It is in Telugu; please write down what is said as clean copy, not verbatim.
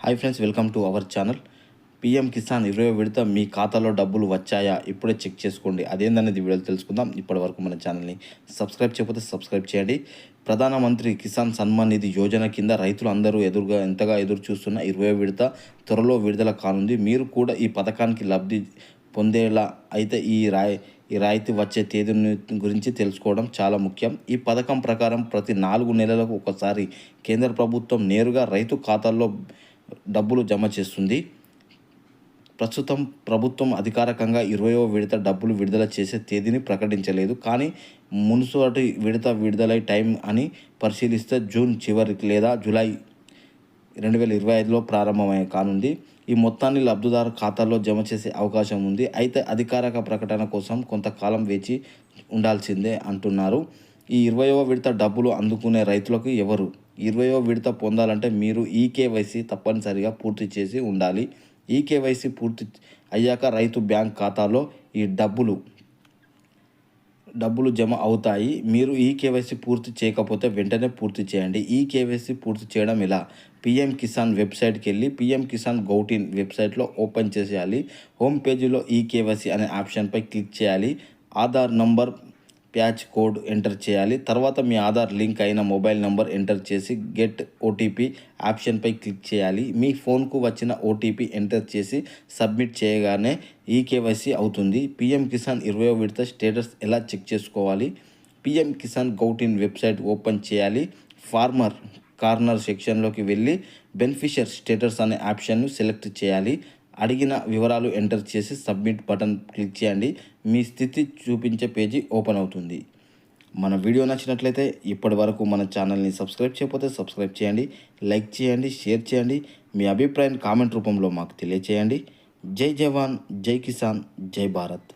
Hi friends, welcome to our channel. PM Kisan 20వ విడత మీ ఖాతాలో డబ్బులు వచ్చాయా? ఇప్పుడే చెక్ చేసుకోండి. అదేందనేది వీడియోలో తెలుసుకుందాం. ఇప్పటివరకు మన ఛానల్ని సబ్స్క్రైబ్ చేయకపోతే సబ్స్క్రైబ్ చేయండి. ప్రధానమంత్రి కిసాన్ సన్మాన్ నిధి యోజన కింద రైతులు అందరూ ఎంతగా ఎదురు చూస్తున్న 20వ విడత త్వరలో విడుదల కానుంది. మీరు కూడా ఈ పథకానికి లబ్ధి పొందేలా అయితే ఈ రాయితీ వచ్చే తేదీని గురించి తెలుసుకోవడం చాలా ముఖ్యం. ఈ పథకం ప్రకారం ప్రతి 4 నెలలకు ఒకసారి కేంద్ర ప్రభుత్వం నేరుగా రైతు ఖాతాల్లో డబ్బులు జమ చేస్తుంది. ప్రస్తుతం ప్రభుత్వం అధికారికంగా 20వ విడత డబ్బులు విడుదల చేసే తేదీని ప్రకటించలేదు. కానీ మునుపటి విడత విడుదలై టైం అని పరిశీలిస్తే జూన్ చివరికి లేదా జూలై 2025లో కానుంది. ఈ మొత్తాన్ని లబ్ధిదారు ఖాతాల్లో జమ చేసే అవకాశం ఉంది. అయితే అధికారిక ప్రకటన కోసం కొంతకాలం వేచి ఉండాల్సిందే అంటున్నారు. ఈ 20వ విడత డబ్బులు అందుకునే రైతులకు ఎవరు? 20వ విడత పొందాలంటే మీరు ఈకేవైసీ తప్పనిసరిగా పూర్తి చేసి ఉండాలి. ఈకేవైసీ పూర్తి అయ్యాక రైతు బ్యాంక్ ఖాతాలో ఈ డబ్బులు జమ అవుతాయి. మీరు ఈకేవైసీ పూర్తి చేయకపోతే వెంటనే పూర్తి చేయండి. ఈకేవైసీ పూర్తి చేయడం ఎలా? పీఎం కిసాన్ వెబ్సైట్కి వెళ్ళి పీఎం కిసాన్ గౌటిన్ వెబ్సైట్లో ఓపెన్ చేసేయాలి. హోమ్ పేజీలో ఈకేవైసీ అనే ఆప్షన్పై క్లిక్ చేయాలి. Aadhaar number, patch code enter చేయాలి. తర్వాత మీ ఆధార్ లింక్ అయిన మొబైల్ నంబర్ ఎంటర్ చేసి గెట్ ఓటీపీ ఆప్షన్పై క్లిక్ చేయాలి. మీ ఫోన్కు వచ్చిన ఓటీపీ ఎంటర్ చేసి సబ్మిట్ చేయగానే ఈకేవైసీ అవుతుంది. పీఎం కిసాన్ 20వ విడత స్టేటస్ ఎలా చెక్ చేసుకోవాలి? పీఎం కిసాన్ గౌటిన్ వెబ్సైట్ ఓపెన్ చేయాలి. ఫార్మర్ కార్నర్ సెక్షన్లోకి వెళ్ళి బెనిఫిషియర్ స్టేటస్ అనే ఆప్షన్ను సెలెక్ట్ చేయాలి. అడిగిన వివరాలు ఎంటర్ చేసి సబ్మిట్ బటన్ క్లిక్ చేయండి. మీ స్థితి చూపించే పేజీ ఓపెన్ అవుతుంది. మన వీడియో నచ్చినట్లయితే ఇప్పటి వరకు మన ఛానల్ని సబ్స్క్రైబ్ చేయకపోతే సబ్స్క్రైబ్ చేయండి, లైక్ చేయండి, షేర్ చేయండి. మీ అభిప్రాయాన్ని కామెంట్ రూపంలో మాకు తెలియచేయండి. జై జవాన్, జై కిసాన్, జై భారత్.